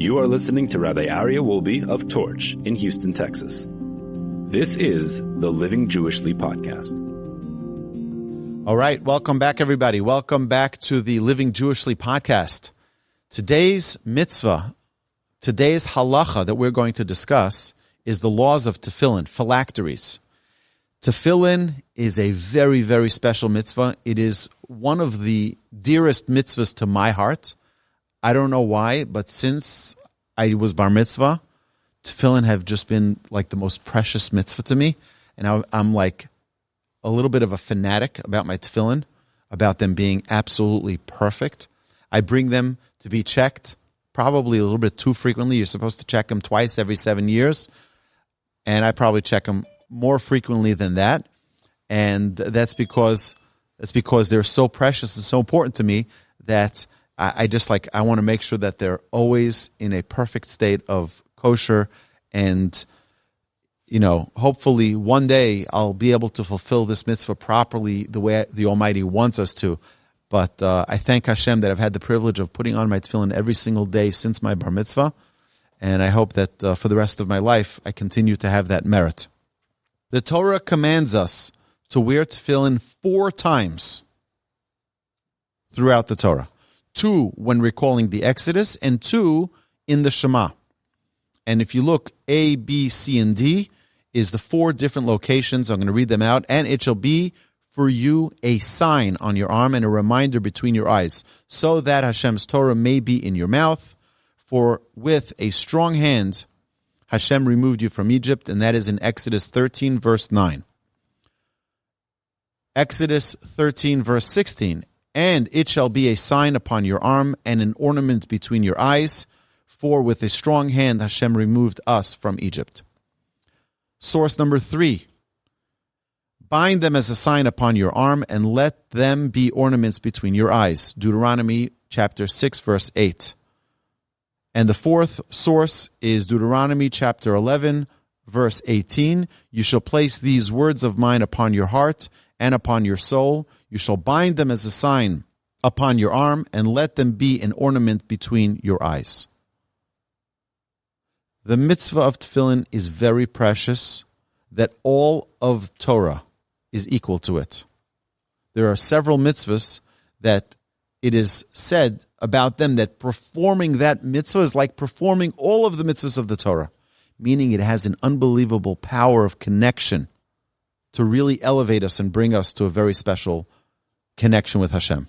You are listening to Rabbi Aryeh Wolbe of Torch in Houston, Texas. This is the Living Jewishly podcast. All right, welcome back, everybody. Welcome back to the Living Jewishly podcast. Today's mitzvah, today's halacha that we're going to discuss is the laws of tefillin, phylacteries. Tefillin is a very, very special mitzvah. It is one of the dearest mitzvahs to my heart. I don't know why, but since I was bar mitzvah, tefillin have just been like the most precious mitzvah to me. And I'm like a little bit of a fanatic about my tefillin, about them being absolutely perfect. I bring them to be checked probably a little bit too frequently. You're supposed to check them twice every 7 years. And I probably check them more frequently than that. And that's because they're so precious and so important to me that I want to make sure that they're always in a perfect state of kosher, and, hopefully one day I'll be able to fulfill this mitzvah properly the way the Almighty wants us to. But I thank Hashem that I've had the privilege of putting on my tefillin every single day since my bar mitzvah, and I hope that for the rest of my life I continue to have that merit. The Torah commands us to wear tefillin 4 times throughout the Torah. 2 when recalling the Exodus, and 2 in the Shema. And if you look, A, B, C, and D is the 4 different locations. I'm going to read them out. And it shall be for you a sign on your arm and a reminder between your eyes, so that Hashem's Torah may be in your mouth. For with a strong hand Hashem removed you from Egypt, and that is in Exodus 13, verse 9. Exodus 13, verse 16. And it shall be a sign upon your arm and an ornament between your eyes, for with a strong hand Hashem removed us from Egypt. Source number 3. Bind them as a sign upon your arm and let them be ornaments between your eyes. Deuteronomy chapter 6, verse 8. And the 4th source is Deuteronomy chapter 11, verse 18. You shall place these words of mine upon your heart and upon your soul. You shall bind them as a sign upon your arm and let them be an ornament between your eyes. The mitzvah of tefillin is very precious, that all of Torah is equal to it. There are several mitzvahs that it is said about them that performing that mitzvah is like performing all of the mitzvahs of the Torah, meaning it has an unbelievable power of connection to really elevate us and bring us to a very special connection with Hashem.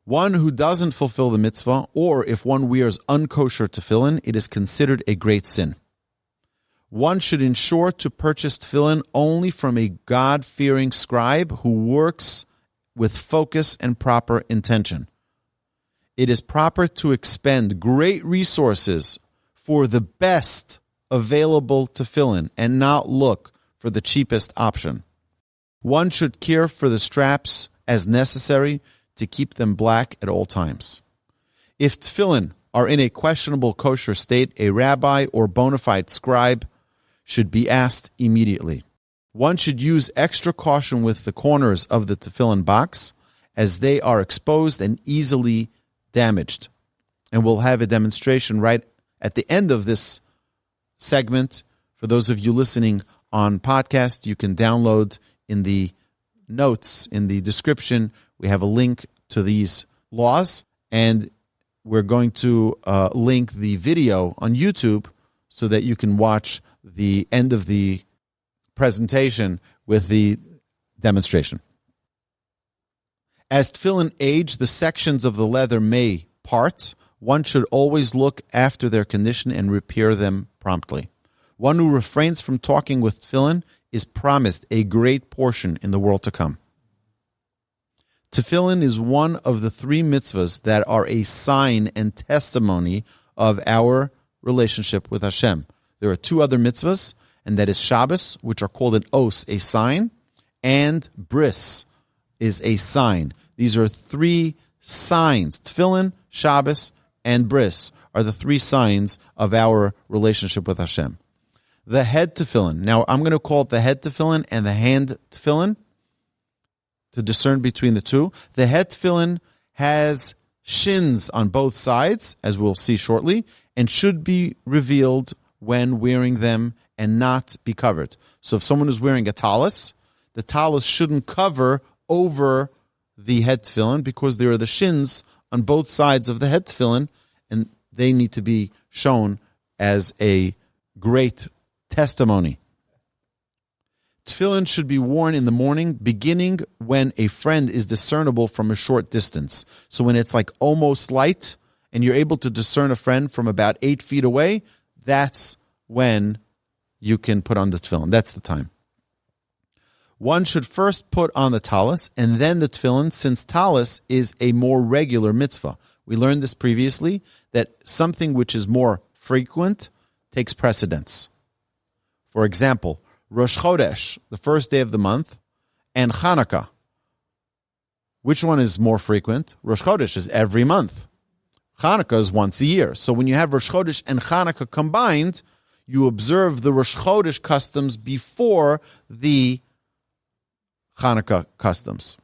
One who doesn't fulfill the mitzvah, or if one wears unkosher tefillin, it is considered a great sin. One should ensure to purchase tefillin only from a God-fearing scribe who works with focus and proper intention. It is proper to expend great resources for the best available tefillin and not look for the cheapest option. One should care for the straps as necessary to keep them black at all times. If tefillin are in a questionable kosher state, a rabbi or bona fide scribe should be asked immediately. One should use extra caution with the corners of the tefillin box, as they are exposed and easily damaged. And we'll have a demonstration right at the end of this segment. For those of you listening on podcast, you can download in the notes, in the description, we have a link to these laws, and we're going to link the video on YouTube so that you can watch the end of the presentation with the demonstration. As tefillin age, the sections of the leather may part. One should always look after their condition and repair them promptly. One who refrains from talking with tefillin is promised a great portion in the world to come. Tefillin is one of the 3 mitzvahs that are a sign and testimony of our relationship with Hashem. There are 2 other mitzvahs, and that is Shabbos, which are called an os, a sign, and bris is a sign. These are 3 signs. Tefillin, Shabbos, and bris are the 3 signs of our relationship with Hashem. The head tefillin. Now, I'm going to call it the head tefillin and the hand tefillin to discern between the 2. The head tefillin has shins on both sides, as we'll see shortly, and should be revealed when wearing them and not be covered. So if someone is wearing a talus, the talus shouldn't cover over the head tefillin because there are the shins on both sides of the head tefillin, and they need to be shown as a great testimony. Tefillin should be worn in the morning, beginning when a friend is discernible from a short distance. So when it's like almost light and you're able to discern a friend from about 8 feet away, that's when you can put on the tefillin. That's the time. One should first put on the talus and then the tefillin, since talus is a more regular mitzvah. We learned this previously, that something which is more frequent takes precedence. For example, Rosh Chodesh, the first day of the month, and Hanukkah. Which one is more frequent? Rosh Chodesh is every month. Hanukkah is once a year. So when you have Rosh Chodesh and Hanukkah combined, you observe the Rosh Chodesh customs before the Hanukkah customs.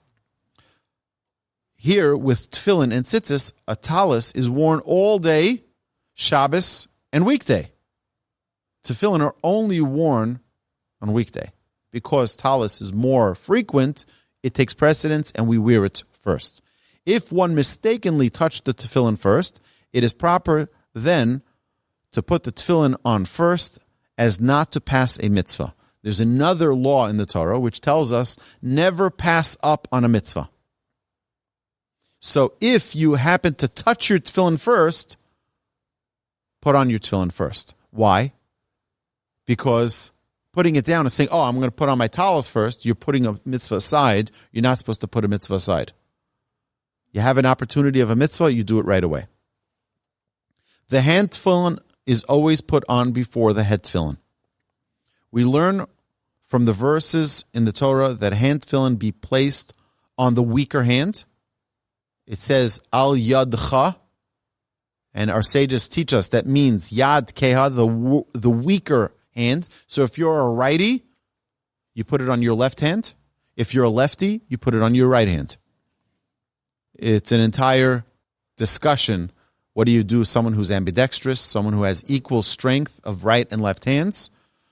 Here, with tefillin and tzitzis, a talus is worn all day, Shabbos, and weekday. Tefillin are only worn on weekday. Because talus is more frequent, it takes precedence and we wear it first. If one mistakenly touched the tefillin first, it is proper then to put the tefillin on first as not to pass a mitzvah. There's another law in the Torah which tells us never pass up on a mitzvah. So if you happen to touch your tefillin first, put on your tefillin first. Why? Because putting it down and saying, I'm going to put on my talus first, you're putting a mitzvah aside. You're not supposed to put a mitzvah aside. You have an opportunity of a mitzvah, you do it right away. The hand tefillin is always put on before the head tefillin. We learn from the verses in the Torah that hand tefillin be placed on the weaker hand. It says, al yadcha, and our sages teach us that means yad keha, the weaker hand. So if you're a righty, you put it on your left hand. If you're a lefty, you put it on your right hand. It's an entire discussion. What do you do with someone who's ambidextrous, someone who has equal strength of right and left hands?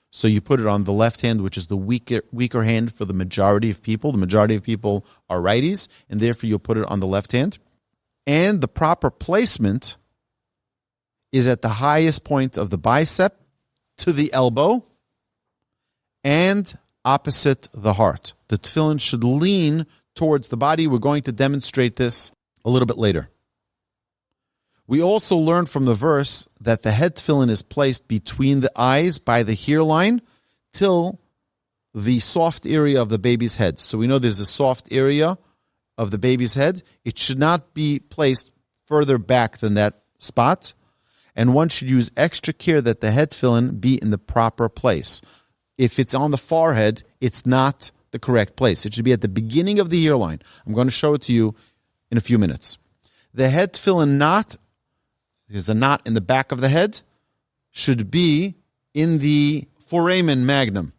So you put it on the left hand, which is the weaker hand for the majority of people. The majority of people are righties, and therefore you'll put it on the left hand. And the proper placement is at the highest point of the bicep to the elbow and opposite the heart. The tefillin should lean towards the body. We're going to demonstrate this a little bit later. We also learn from the verse that the head tefillin is placed between the eyes by the hairline till the soft area of the baby's head. So we know there's a soft area of the baby's head. It should not be placed further back than that spot. And one should use extra care that the head tefillin be in the proper place. If it's on the forehead, it's not the correct place. It should be at the beginning of the hairline. I'm going to show it to you in a few minutes. The head tefillin knot, there's a knot in the back of the head, should be in the foramen magnum,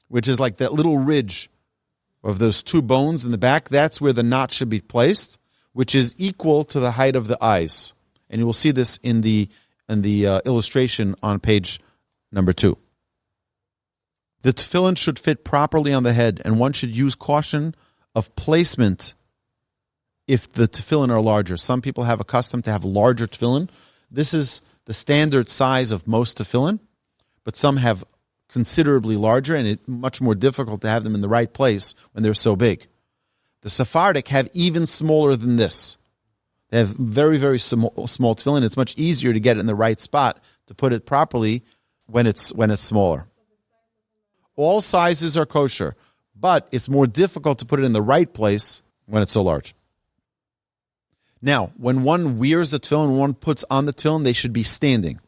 which is like that little ridge of those two bones in the back. That's where the knot should be placed, which is equal to the height of the eyes. And you will see this in the illustration on page number 2. The tefillin should fit properly on the head, and one should use caution of placement if the tefillin are larger. Some people have a custom to have larger tefillin. This is the standard size of most tefillin, but some have considerably larger, and it's much more difficult to have them in the right place when they're so big. The Sephardic have even smaller than this. They have very, very small tefillin. It's much easier to get it in the right spot to put it properly when it's smaller. All sizes are kosher, but it's more difficult to put it in the right place when it's so large. Now, when one wears the tefillin, one puts on the tefillin, they should be standing.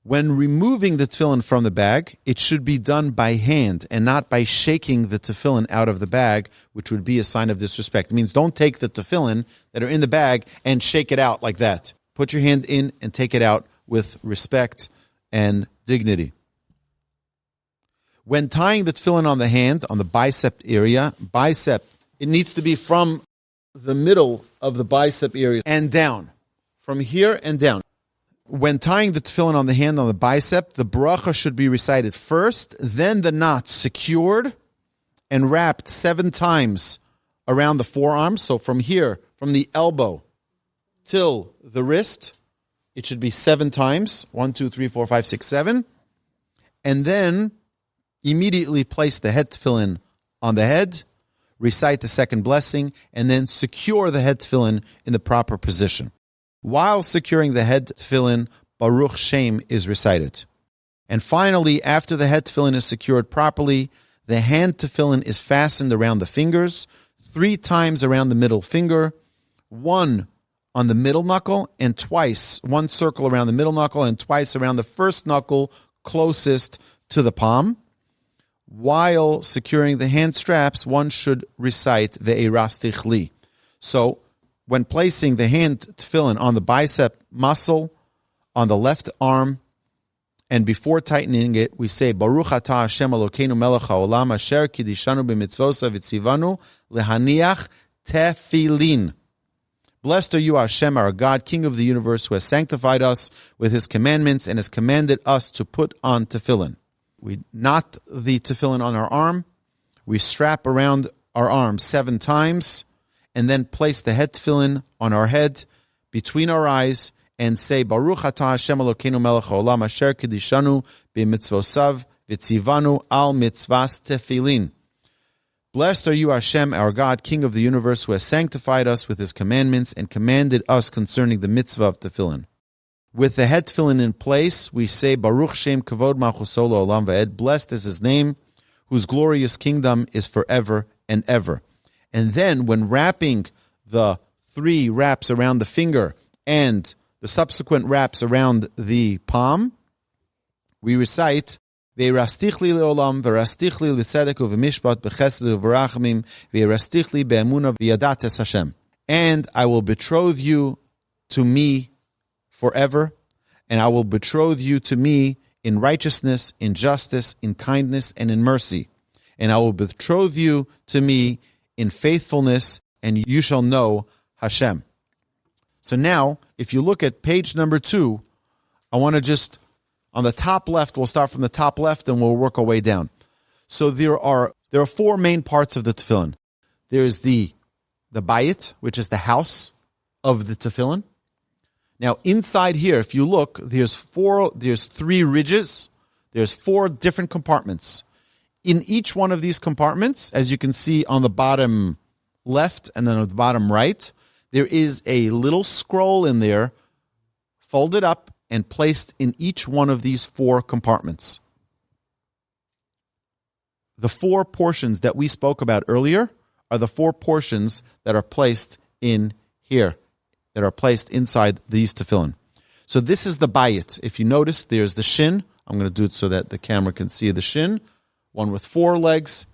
When removing the tefillin from the bag, it should be done by hand and not by shaking the tefillin out of the bag, which would be a sign of disrespect. It means don't take the tefillin that are in the bag and shake it out like that. Put your hand in and take it out with respect and dignity. When tying the tefillin on the hand, on the bicep area, it needs to be from the middle of the bicep area and down. From here and down. When tying the tefillin on the hand on the bicep, the bracha should be recited first, then the knot secured and wrapped 7 times around the forearm. So from here, from the elbow till the wrist, it should be 7 times. 1, 2, 3, 4, 5, 6, 7. And then immediately place the head tefillin on the head, recite the second blessing, and then secure the head tefillin in the proper position. While securing the head tefillin, Baruch Shem is recited. And finally, after the head tefillin is secured properly, the hand tefillin is fastened around the fingers, 3 times around the middle finger, 1 on the middle knuckle, and twice, 1 circle around the middle knuckle, and twice around the first knuckle closest to the palm. While securing the hand straps, one should recite Ve'erastich li. So, when placing the hand tefillin on the bicep muscle, on the left arm, and before tightening it, we say, Baruch atah Hashem Elokeinu melech haolam asher kidishanu b'mitzvosav v'tzivanu lehaniach tefillin. Blessed are you, Hashem, our God, King of the universe, who has sanctified us with his commandments and has commanded us to put on tefillin. We knot the tefillin on our arm, we strap around our arm 7 times, and then place the head tefillin on our head, between our eyes, and say, Baruch atah Hashem Elokeinu melech haolam asher kidishanu b'mitzvosav v'tzivanu al mitzvas tefillin. Blessed are you, Hashem, our God, King of the universe, who has sanctified us with his commandments and commanded us concerning the mitzvah of tefillin. With the head tefillin in place, we say, Baruch Shem kavod malchuso olam va'ed. Blessed is his name, whose glorious kingdom is forever and ever. And then, when wrapping the 3 wraps around the finger and the subsequent wraps around the palm, we recite, Ve'erastich li le'olam, ve'erastich li v'tzedek u'v'mishpat, b'chesed u'v'rachamim, ve'erastich li be'emuna v'yadat es Hashem. And I will betroth you to me forever, and I will betroth you to me in righteousness, in justice, in kindness, and in mercy. And I will betroth you to me in faithfulness, and you shall know Hashem. So now, if you look at page number 2, I want to just, on the top left, we'll start from the top left and we'll work our way down. So there are 4 main parts of the tefillin. There's the bayit, which is the house of the tefillin. Now, inside here, if you look, there's 3 ridges. There's 4 different compartments. In each one of these compartments, as you can see on the bottom left and then on the bottom right, there is a little scroll in there, folded up and placed in each one of these 4 compartments. The 4 portions that we spoke about earlier are the 4 portions that are placed in here, that are placed inside these tefillin. So this is the bayit. If you notice, there's the shin. I'm going to do it so that the camera can see the shin. One with 4 legs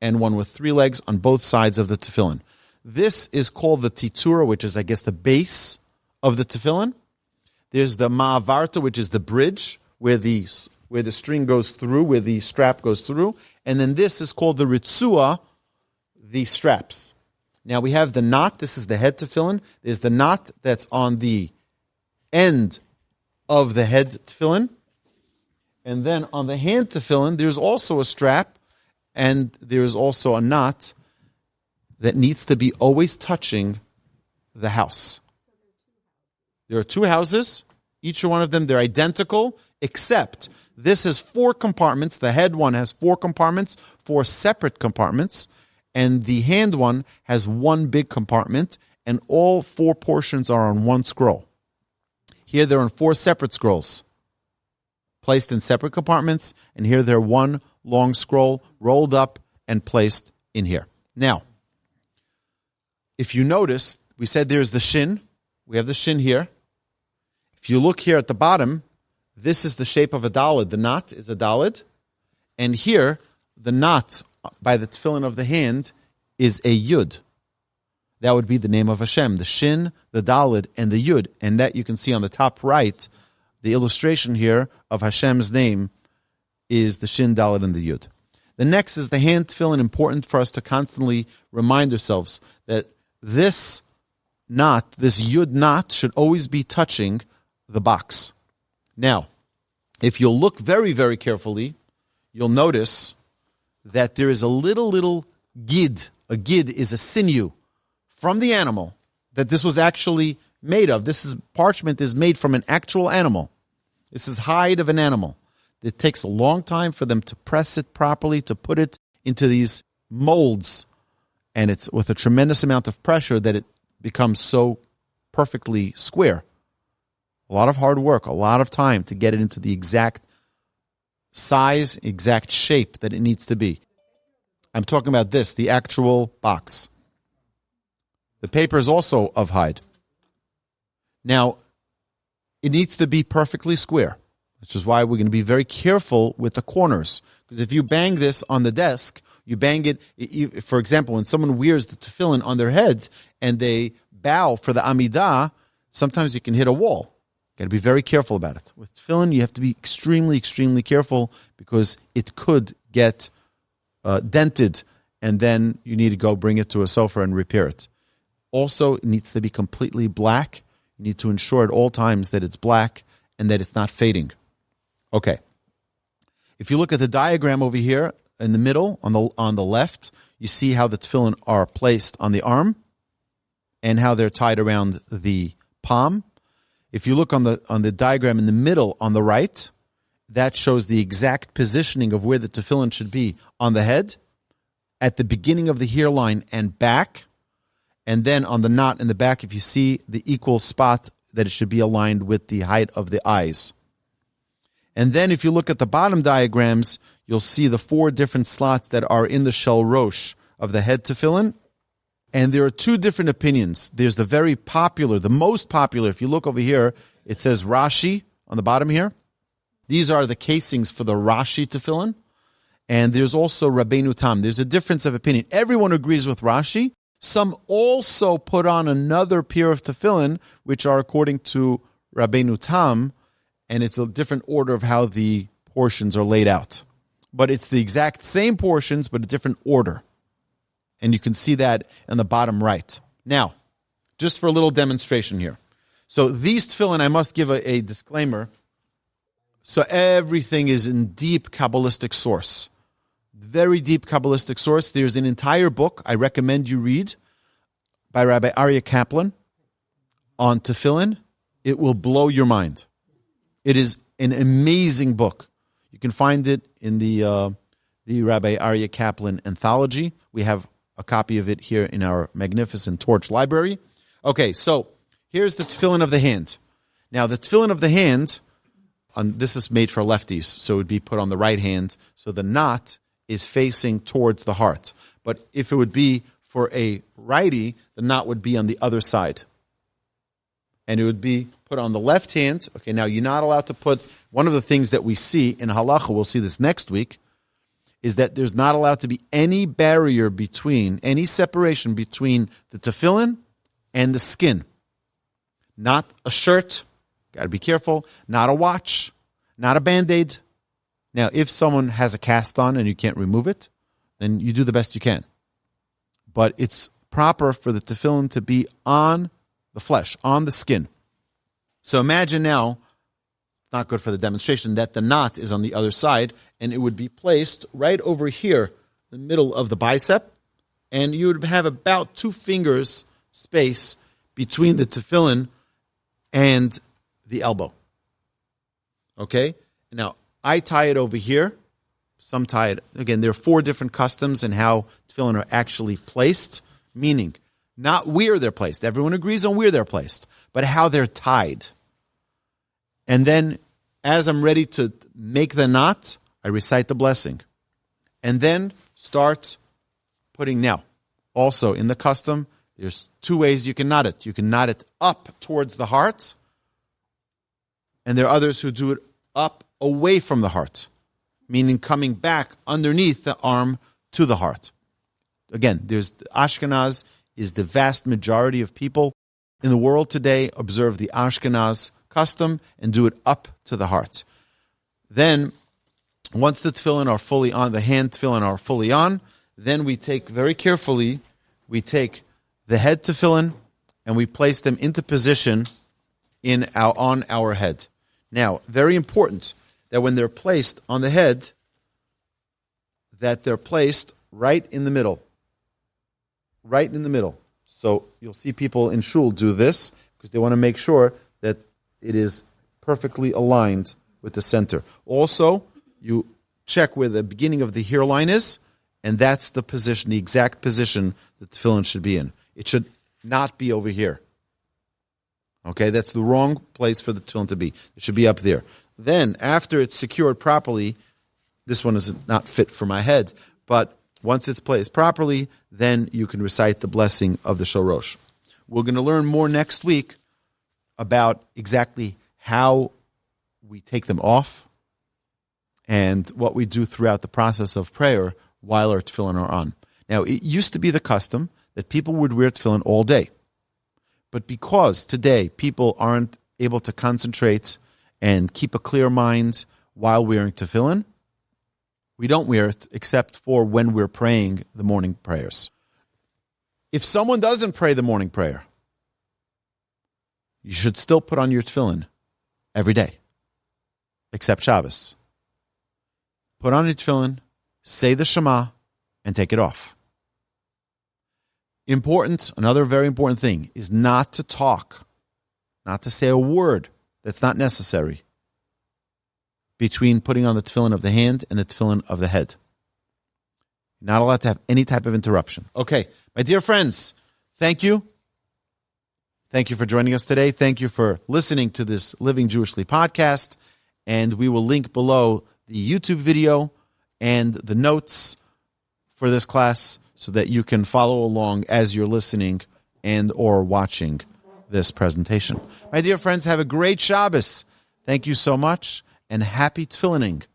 and one with 3 legs on both sides of the tefillin. This is called the titura, which is, I guess, the base of the tefillin. There's the ma'avarta, which is the bridge, where the string goes through, where the strap goes through. And then this is called the ritzua, the straps. Now we have the knot. This is the head tefillin. There's the knot that's on the end of the head tefillin. And then on the hand tefillin, there's also a strap, and there's also a knot that needs to be always touching the house. There are 2 houses. Each one of them, they're identical, except this is 4 compartments. The head one has 4 compartments, 4 separate compartments, and the hand one has 1 big compartment, and all 4 portions are on 1 scroll. Here they're on 4 separate scrolls, placed in separate compartments, and here they're 1 long scroll rolled up and placed in here. Now, if you notice, we said there's the shin. We have the shin here. If you look here at the bottom, this is the shape of a dalid. The knot is a dalid. And here, the knot by the tefillin of the hand is a yud. That would be the name of Hashem. The shin, the dalid, and the yud. And that you can see on the top right, the illustration here of Hashem's name is the shin, dalid, and the yud. The next is the hand tefillin. Important for us to constantly remind ourselves that this knot, this yud knot, should always be touching the box. Now, if you'll look very, very carefully, you'll notice that there is a little gid. A gid is a sinew from the animal that this was actually made of. Parchment is made from an actual animal. This is hide of an animal. It takes a long time for them to press it properly, to put it into these molds. And it's with a tremendous amount of pressure that it becomes so perfectly square. A lot of hard work, a lot of time to get it into the exact size, exact shape that it needs to be. I'm talking about this, the actual box. The paper is also of hide. Now, it needs to be perfectly square, which is why we're going to be very careful with the corners. Because if you bang this on the desk, you bang it, for example, when someone wears the tefillin on their head and they bow for the Amidah, sometimes you can hit a wall. Got to be very careful about it. With tefillin, you have to be extremely, extremely careful because it could get dented, and then you need to go bring it to a sofa and repair it. Also, it needs to be completely black. You need to ensure at all times that it's black and that it's not fading. Okay. If you look at the diagram over here in the middle, on the left, you see how the tefillin are placed on the arm and how they're tied around the palm. If you look on the diagram in the middle on the right, that shows the exact positioning of where the tefillin should be on the head, at the beginning of the hairline and back, and then on the knot in the back, if you see the equal spot that it should be aligned with the height of the eyes. And then if you look at the bottom diagrams, you'll see the 4 different slots that are in the shel rosh of the head tefillin. And there are 2 different opinions. There's the very popular, the most popular. If you look over here, it says Rashi on the bottom here. These are the casings for the Rashi tefillin. And there's also Rabbeinu Tam. There's a difference of opinion. Everyone agrees with Rashi. Some also put on another pair of tefillin, which are according to Rabbeinu Tam, and it's a different order of how the portions are laid out. But it's the exact same portions, but a different order. And you can see that in the bottom right. Now, just for a little demonstration here. So these tefillin, I must give a disclaimer. So everything is in deep Kabbalistic source. Very deep Kabbalistic source. There's an entire book I recommend you read by Rabbi Aryeh Kaplan on tefillin. It will blow your mind. It is an amazing book. You can find it in the Rabbi Aryeh Kaplan anthology. We have a copy of it here in our magnificent Torch library. Okay, so here's the tefillin of the hand. Now, the tefillin of the hand, this is made for lefties, so it would be put on the right hand. So the knot is facing towards the heart. But if it would be for a righty, the knot would be on the other side. And it would be put on the left hand. Okay, now you're not allowed to put, one of the things that we see in halacha, we'll see this next week, is that there's not allowed to be any barrier between, any separation between the tefillin and the skin. Not a shirt, got to be careful, not a watch, not a Band-Aid. Now, if someone has a cast on and you can't remove it, then you do the best you can. But it's proper for the tefillin to be on the flesh, on the skin. So imagine now, not good for the demonstration, that the knot is on the other side, and it would be placed right over here, the middle of the bicep, and you would have about 2 fingers space between the tefillin and the elbow. Okay? Now, I tie it over here. Some tie it. Again, there are 4 different customs in how tefillin are actually placed, meaning not where they're placed. Everyone agrees on where they're placed, but how they're tied. And then, as I'm ready to make the knot, I recite the blessing. And then start putting, now, also in the custom, there's 2 ways you can knot it. You can knot it up towards the heart, and there are others who do it up away from the heart, meaning coming back underneath the arm to the heart. Again, there's Ashkenaz is the vast majority of people in the world today observe the Ashkenaz custom and do it up to the heart. Then, once the tefillin are fully on, the hand tefillin are fully on, then we take very carefully, we take the head tefillin, and we place them into position on our head. Now, very important that when they're placed on the head, that they're placed right in the middle. Right in the middle. So you'll see people in shul do this because they want to make sure that it is perfectly aligned with the center. Also, you check where the beginning of the hairline is, and that's the position, the exact position that the tefillin should be in. It should not be over here. Okay, that's the wrong place for the tefillin to be. It should be up there. Then, after it's secured properly, this one is not fit for my head, but once it's placed properly, then you can recite the blessing of the shorosh. We're going to learn more next week about exactly how we take them off and what we do throughout the process of prayer while our tefillin are on. Now, it used to be the custom that people would wear tefillin all day. But because today people aren't able to concentrate and keep a clear mind while wearing tefillin, we don't wear it except for when we're praying the morning prayers. If someone doesn't pray the morning prayer, you should still put on your tefillin every day, except Shabbos. Put on your tefillin, say the Shema, and take it off. Important, another very important thing is not to talk, not to say a word that's not necessary between putting on the tefillin of the hand and the tefillin of the head. You're not allowed to have any type of interruption. Okay, my dear friends, thank you. Thank you for joining us today. Thank you for listening to this Living Jewishly podcast. And we will link below the YouTube video and the notes for this class so that you can follow along as you're listening and or watching this presentation. My dear friends, have a great Shabbos. Thank you so much, and happy tefillining.